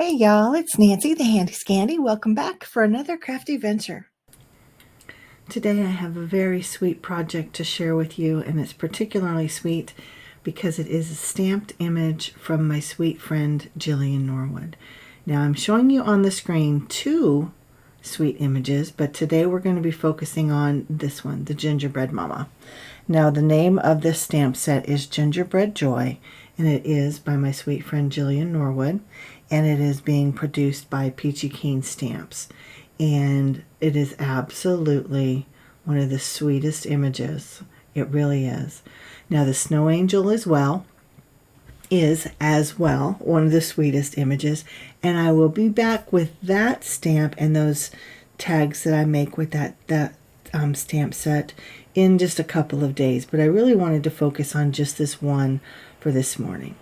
Hey y'all, it's Nancy the Handy Scandy. Welcome back for another crafty venture. Today I have a very sweet project to share with you, and it's particularly sweet because it is a stamped image from my sweet friend Jillian Norwood. Now I'm showing you on the screen two sweet images, but today we're going to be focusing on this one, the Gingerbread Mama. Now the name of this stamp set is Gingerbread Joy, and it is by my sweet friend Jillian Norwood, and it is being produced by Peachy Keen Stamps, and it is absolutely one of the sweetest images. It really is. Now the Snow Angel is as well one of the sweetest images, and I will be back with that stamp and those tags that I make with that stamp set in just a couple of days, but I really wanted to focus on just this one for this morning.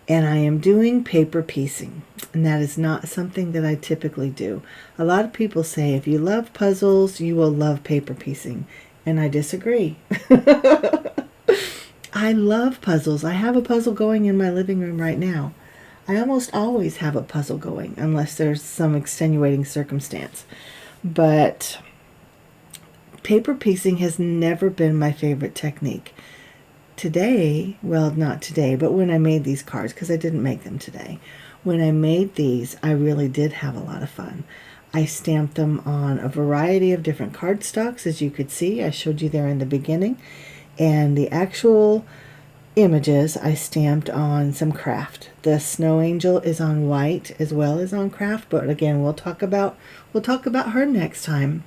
And I am doing paper piecing, and that is not something that I typically do. A lot of people say if you love puzzles, you will love paper piecing, and I disagree. I love puzzles. I have a puzzle going in my living room right now. I almost always have a puzzle going, unless there's some extenuating circumstance. But paper piecing has never been my favorite technique. Today, well, not today, but when I made these cards, because I didn't make them today, when I made these, I really did have a lot of fun. I stamped them on a variety of different cardstocks, as you could see. I showed you there in the beginning. And the actual images I stamped on some craft. The Snow Angel is on white as well as on craft, but again, we'll talk about her next time.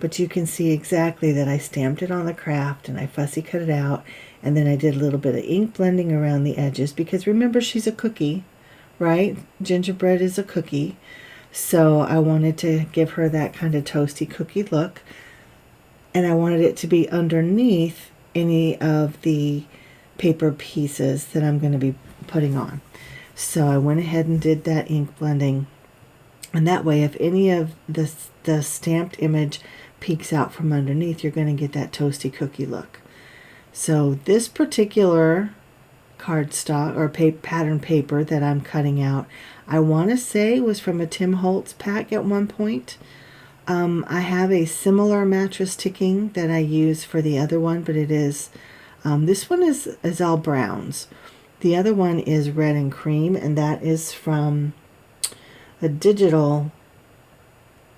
But you can see exactly that I stamped it on the craft and I fussy cut it out, and then I did a little bit of ink blending around the edges because remember, she's a cookie, right? Gingerbread is a cookie, so I wanted to give her that kind of toasty cookie look, and I wanted it to be underneath any of the paper pieces that I'm going to be putting on. So I went ahead and did that ink blending, and that way if any of the stamped image peeks out from underneath, you're going to get that toasty cookie look. So this particular cardstock or pattern paper that I'm cutting out, I want to say was from a Tim Holtz pack at one point. I have a similar mattress ticking that I use for the other one, but it is this one is all browns. The other one is red and cream, and that is from a digital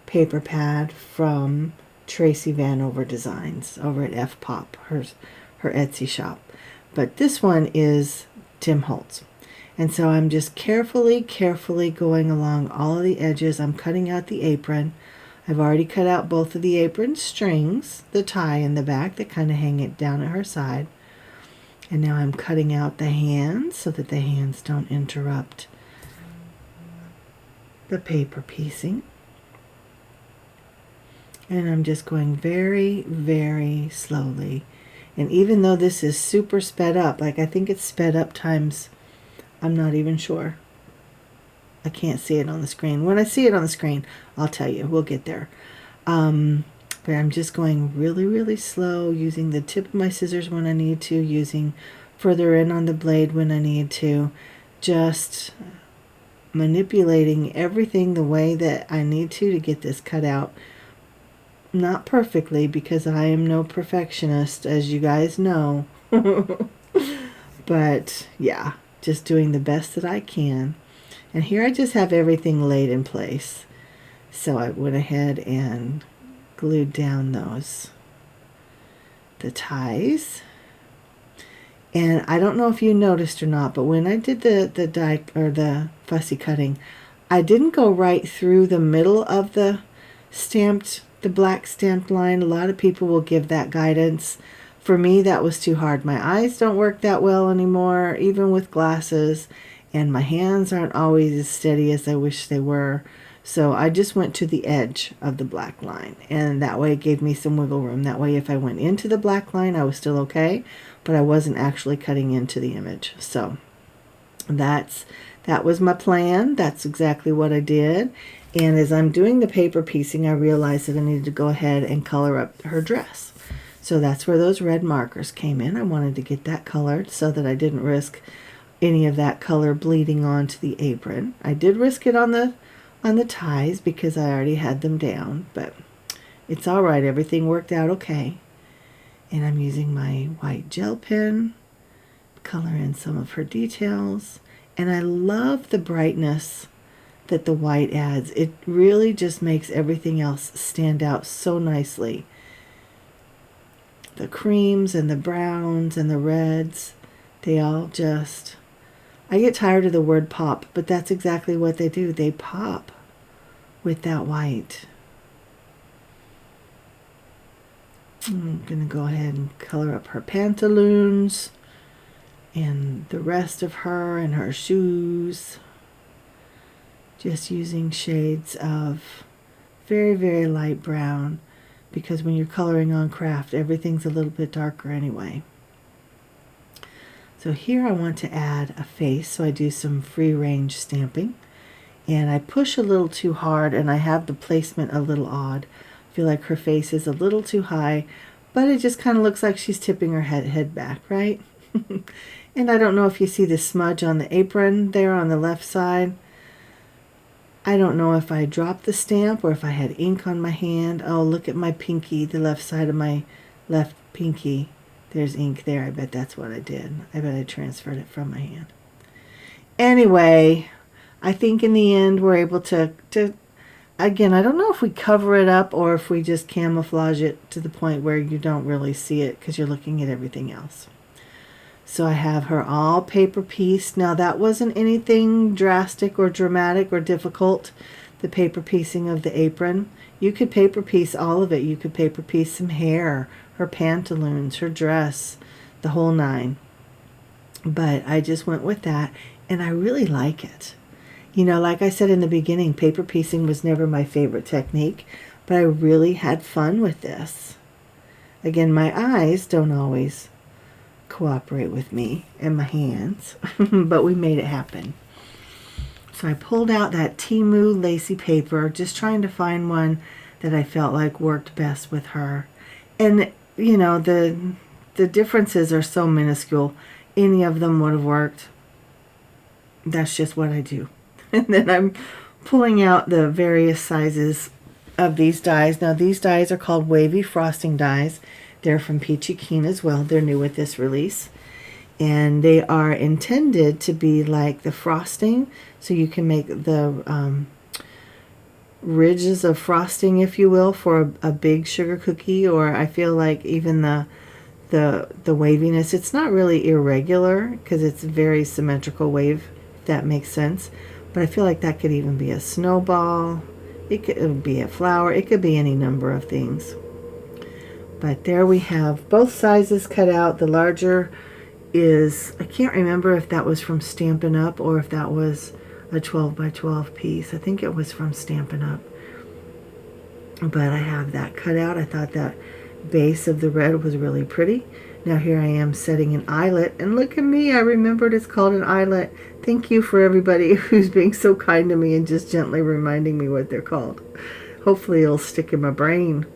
paper pad from Tracy Vanover Designs over at F Pop, her Etsy shop. But this one is Tim Holtz. And so I'm just carefully going along all of the edges. I'm cutting out the apron. I've already cut out both of the apron strings, the tie in the back that kind of hang it down at her side. And now I'm cutting out the hands so that the hands don't interrupt the paper piecing. And I'm just going very slowly. And even though this is super sped up, like I think it's sped up times, I'm not even sure. I can't see it on the screen. When I see it on the screen, I'll tell you. We'll get there. But I'm just going really slow, using the tip of my scissors when I need to, using further in on the blade when I need to, just manipulating everything the way that I need to get this cut out. Not perfectly, because I am no perfectionist, as you guys know. But yeah, just doing the best that I can. And here I just have everything laid in place. So I went ahead and glued down the ties. And I don't know if you noticed or not, but when I did the die or the fussy cutting, I didn't go right through the middle of the black stamped line. A lot of people will give that guidance. For me, that was too hard. My eyes don't work that well anymore, even with glasses, and my hands aren't always as steady as I wish they were. So I just went to the edge of the black line, and that way it gave me some wiggle room. That way if I went into the black line, I was still okay, but I wasn't actually cutting into the image. So that was my plan. That's exactly what I did. And as I'm doing the paper piecing, I realized that I needed to go ahead and color up her dress. So that's where those red markers came in. I wanted to get that colored so that I didn't risk any of that color bleeding onto the apron. I did risk it on the ties because I already had them down, but it's all right. Everything worked out okay. And I'm using my white gel pen, color in some of her details. And I love the brightness that the white adds. It really just makes everything else stand out so nicely. The creams and the browns and the reds, they all just... I get tired of the word pop, but that's exactly what they do. They pop with that white. I'm going to go ahead and color up her pantaloons and the rest of her and her shoes. Just using shades of very, very light brown, because when you're coloring on craft, everything's a little bit darker anyway. So here I want to add a face, so I do some free range stamping. And I push a little too hard, and I have the placement a little odd. I feel like her face is a little too high, but it just kind of looks like she's tipping her head back, right? And I don't know if you see the smudge on the apron there on the left side. I don't know if I dropped the stamp or if I had ink on my hand. Oh, look at my pinky, the left side of my left pinky. There's ink there. I bet that's what I did. I bet I transferred it from my hand. Anyway, I think in the end we're able to again, I don't know if we cover it up or if we just camouflage it to the point where you don't really see it because you're looking at everything else. So I have her all paper pieced. Now that wasn't anything drastic or dramatic or difficult, the paper piecing of the apron. You could paper piece all of it. You could paper piece some hair, her pantaloons, her dress, the whole nine. But I just went with that, and I really like it. You know, like I said in the beginning, paper piecing was never my favorite technique, but I really had fun with this. Again, my eyes don't always cooperate with me and my hands, but we made it happen. So I pulled out that Temu lacy paper, just trying to find one that I felt like worked best with her. And, you know, the differences are so minuscule. Any of them would have worked. That's just what I do. And then I'm pulling out the various sizes of these dies. Now, these dies are called wavy frosting dies. They're from Peachy Keen as well. They're new with this release. And they are intended to be like the frosting, so you can make the ridges of frosting, if you will, for a big sugar cookie. Or I feel like even the waviness, it's not really irregular because it's a very symmetrical wave, if that makes sense. But I feel like that could even be a snowball. It could be a flower. It could be any number of things. But there we have both sizes cut out. The larger is, I can't remember if that was from Stampin' Up or if that was a 12 by 12 piece. I think it was from Stampin' Up. But I have that cut out. I thought that base of the red was really pretty. Now here I am setting an eyelet, and look at me, I remembered it's called an eyelet. Thank you for everybody who's being so kind to me and just gently reminding me what they're called. Hopefully it'll stick in my brain.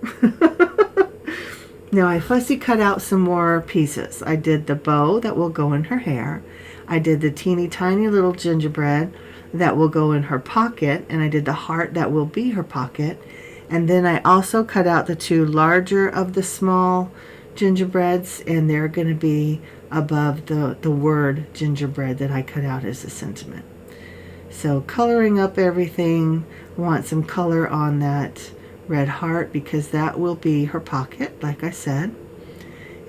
Now I fussy cut out some more pieces. I did the bow that will go in her hair. I did the teeny tiny little gingerbread that will go in her pocket, and I did the heart that will be her pocket. And then I also cut out the two larger of the small gingerbreads, and they're going to be above the word gingerbread that I cut out as a sentiment. So coloring up everything, I want some color on that red heart because that will be her pocket, like I said.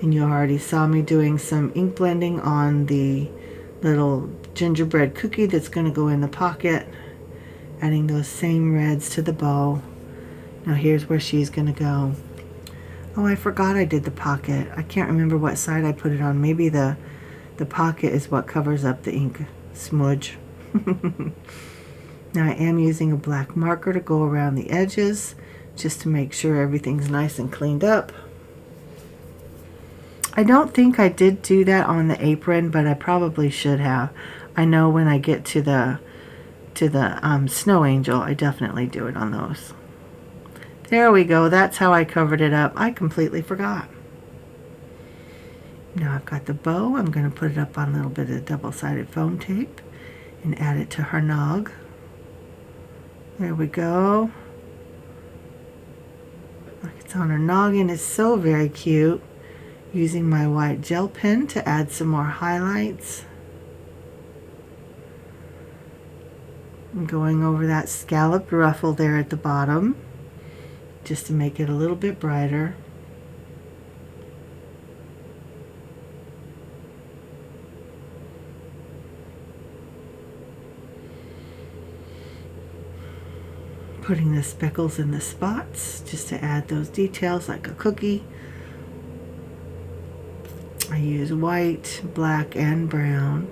And you already saw me doing some ink blending on the little gingerbread cookie that's going to go in the pocket, adding those same reds to the bow. Now here's where she's going to go. Oh, I forgot I did the pocket. I can't remember what side I put it on. Maybe the pocket is what covers up the ink smudge. Now I am using a black marker to go around the edges just to make sure everything's nice and cleaned up. I don't think I did do that on the apron, but I probably should have. I know when I get to the snow angel, I definitely do it on those. There we go. That's how I covered it up. I completely forgot. Now I've got the bow. I'm going to put it up on a little bit of double-sided foam tape and add it to her nog. There we go. Look, it's on her noggin. It's so very cute. Using my white gel pen to add some more highlights. I'm going over that scalloped ruffle there at the bottom just to make it a little bit brighter. Putting the speckles in the spots just to add those details like a cookie. I use white, black, and brown.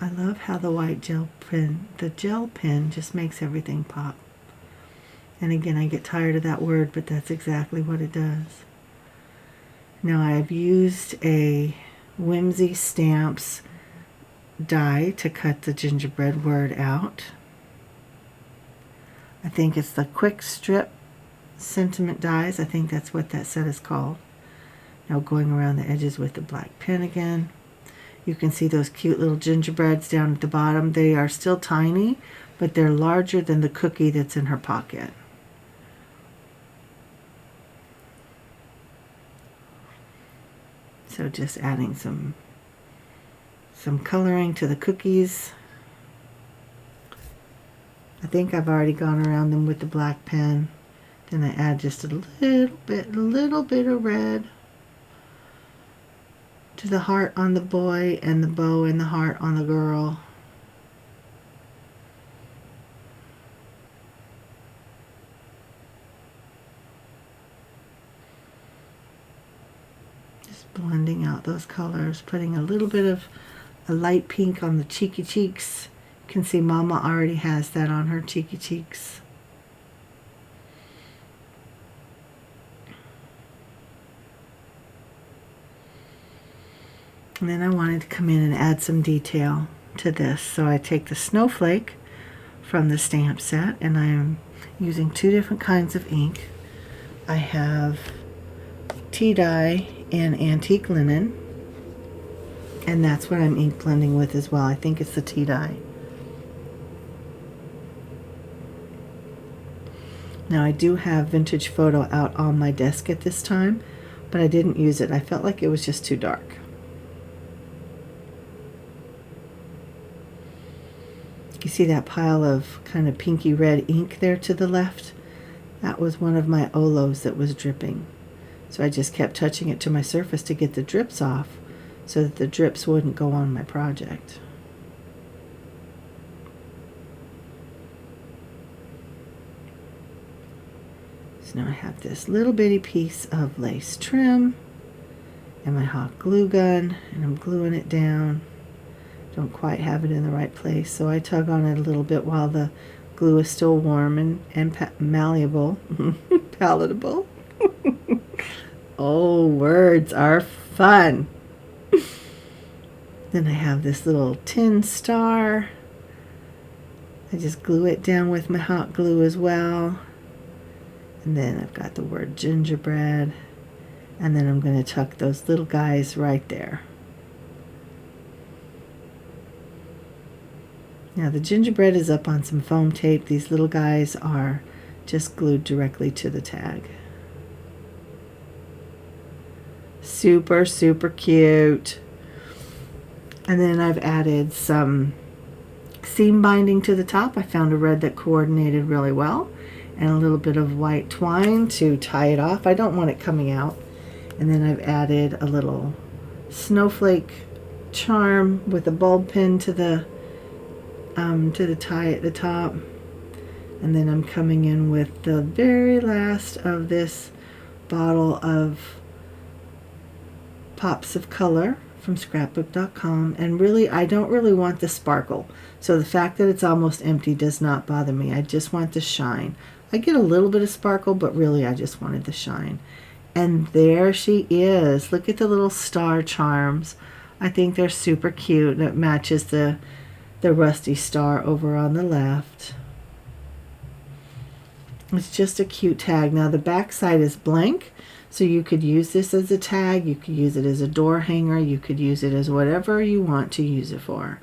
I love how the white gel pen just makes everything pop. And again, I get tired of that word, but that's exactly what it does. Now I've used a Whimsy Stamps die to cut the gingerbread word out. I think it's the Quick Strip Sentiment dies. I think that's what that set is called. Now going around the edges with the black pen again. You can see those cute little gingerbreads down at the bottom. They are still tiny, but they're larger than the cookie that's in her pocket. So just adding some coloring to the cookies. I think I've already gone around them with the black pen. Then I add just a little bit of red to the heart on the boy and the bow and the heart on the girl. Just blending out those colors, putting a little bit of a light pink on the cheeky cheeks. You can see Mama already has that on her cheeky cheeks. And then I wanted to come in and add some detail to this. So I take the snowflake from the stamp set and I'm using two different kinds of ink. I have tea dye and antique linen, and that's what I'm ink blending with as well. I think it's the tea dye. Now I do have Vintage Photo out on my desk at this time, but I didn't use it. I felt like it was just too dark. You see that pile of kind of pinky red ink there to the left? That was one of my Olos that was dripping. So I just kept touching it to my surface to get the drips off so that the drips wouldn't go on my project. So now I have this little bitty piece of lace trim and my hot glue gun, and I'm gluing it down. Don't quite have it in the right place, so I tug on it a little bit while the glue is still warm and malleable, palatable. Oh, words are fun. Then I have this little tin star. I just glue it down with my hot glue as well. And then I've got the word gingerbread. And then I'm going to tuck those little guys right there. Now the gingerbread is up on some foam tape. These little guys are just glued directly to the tag. Super, super cute. And then I've added some seam binding to the top. I found a red that coordinated really well, and a little bit of white twine to tie it off. I don't want it coming out. And then I've added a little snowflake charm with a bulb pin to the tie at the top. And then I'm coming in with the very last of this bottle of Pops of Color from scrapbook.com, and really I don't really want the sparkle, so the fact that it's almost empty does not bother me. I just want the shine. I get a little bit of sparkle, but really I just wanted the shine. And there she is. Look at the little star charms. I think they're super cute. It matches the rusty star over on the left. It's just a cute tag. Now the back side is blank, so you could use this as a tag. You could use it as a door hanger. You could use it as whatever you want to use it for.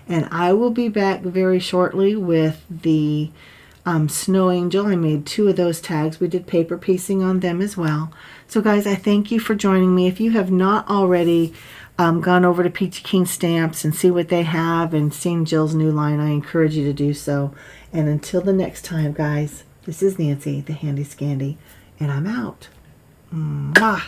And I will be back very shortly with the Snow Angel. I made 2 of those tags. We did paper piecing on them as well. So guys, I thank you for joining me. If you have not already gone over to Peachy Keen Stamps and see what they have and seen Jill's new line, I encourage you to do so. And until the next time, guys, this is Nancy, the Handy Scandy, and I'm out. Mwah.